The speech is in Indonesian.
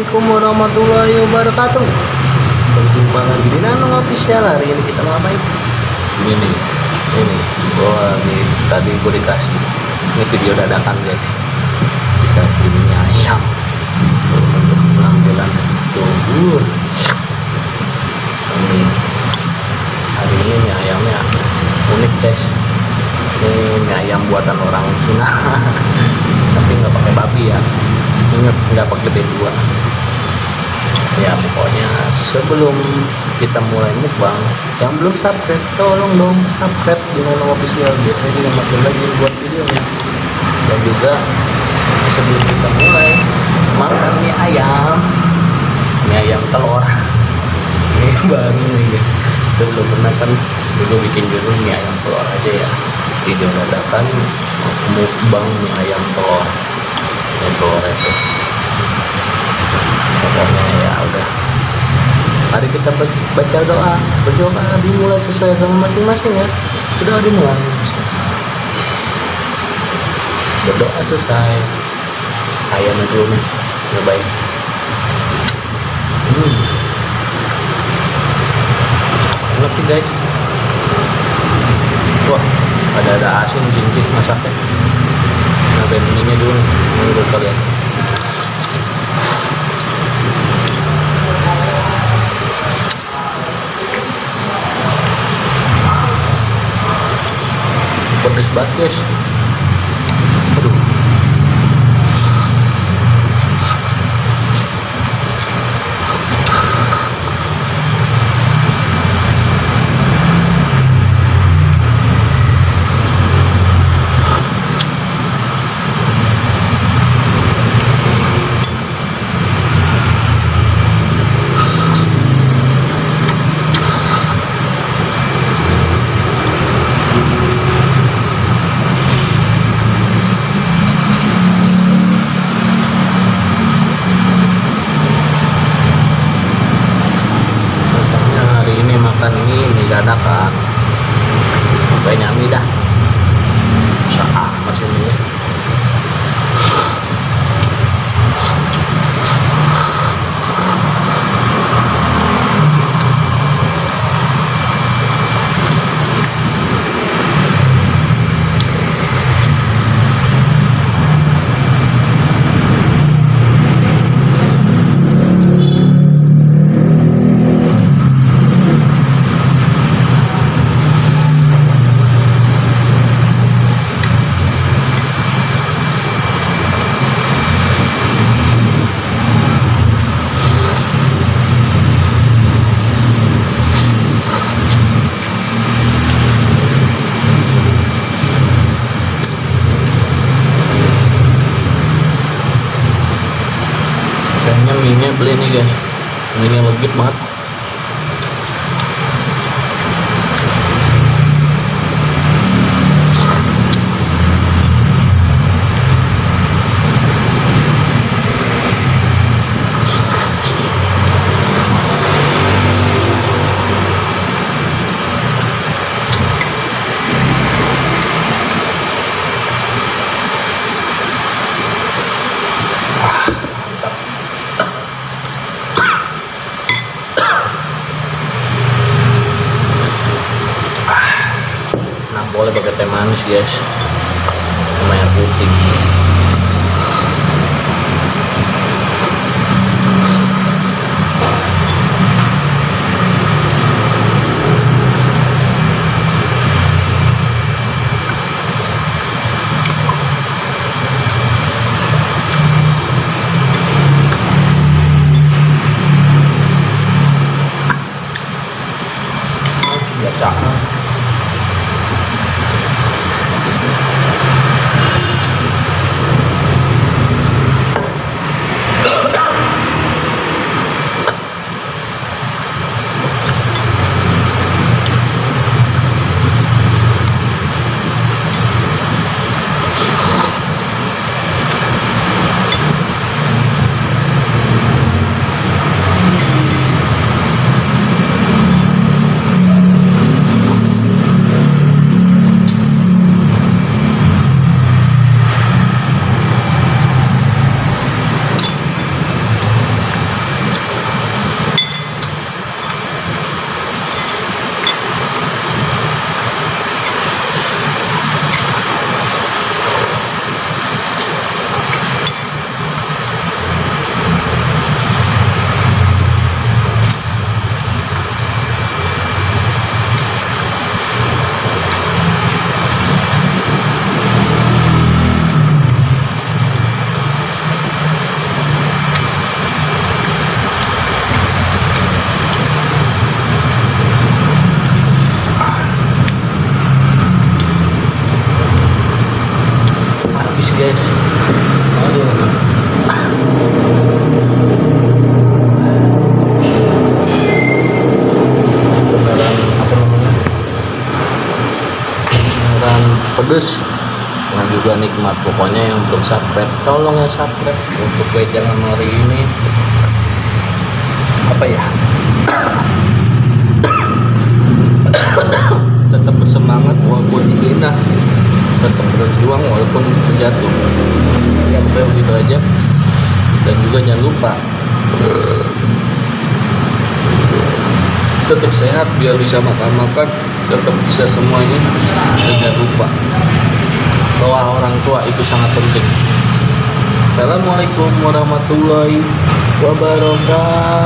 Assalamualaikum warahmatullahi wabarakatuh. Berjumpa lagi di Nanong Official. Hari ini kita ngapain? Ini gua lagi tadi gue dikasih ini video dadakan guys, dikasih mie ayam untuk penampilan tubuh. Ini hari ini mie ayamnya unik guys. Ini mie ayam buatan orang Cina tapi nggak pakai babi ya, ingat nggak pakai B2 ya. Pokoknya sebelum kita mulai mukbang, yang belum subscribe tolong dong subscribe di Nanong Official, biasanya juga makin lagi buat videonya. Dan juga sebelum kita mulai makan mie ayam telur ini baru nih guys, kita belum pernah kan dulu bikin dulu mie ayam telur aja ya, video dadakan mukbang mie ayam telur itu. Pokoknya ya udah, mari kita baca doa, berdoa dimulai sesuai sama masing-masing ya. Sudah dimulai, berdoa selesai, ayam dulu nih nyobain. Enak sih guys. Wah, ada asin cincin masaknya. Nyobain ininya dulu nih, menurut kalian. Pedes banget guys. Aduh. Makan mie dadakan sampai nyami dah, usaha masih ini. Kayaknya mie-nya beli nih guys, mie-nya legit banget. Boleh pakai teh manis guys, sama air putih. Biasa. guys. Aduh. Beneran apa namanya? Beneran pedes. Nah juga nikmat. Pokoknya yang belum subscribe, tolong ya subscribe untuk wejangan hari ini. Apa ya? Tetap bersemangat walaupun dihina, tetap berjuang walaupun terjatuh. Ya pokoknya begitu aja. Dan juga jangan lupa tetap sehat biar bisa makan-makan, tetap bisa semuanya. Dan jangan lupa bahwa orang tua itu sangat penting. Assalamualaikum warahmatullahi wabarakatuh.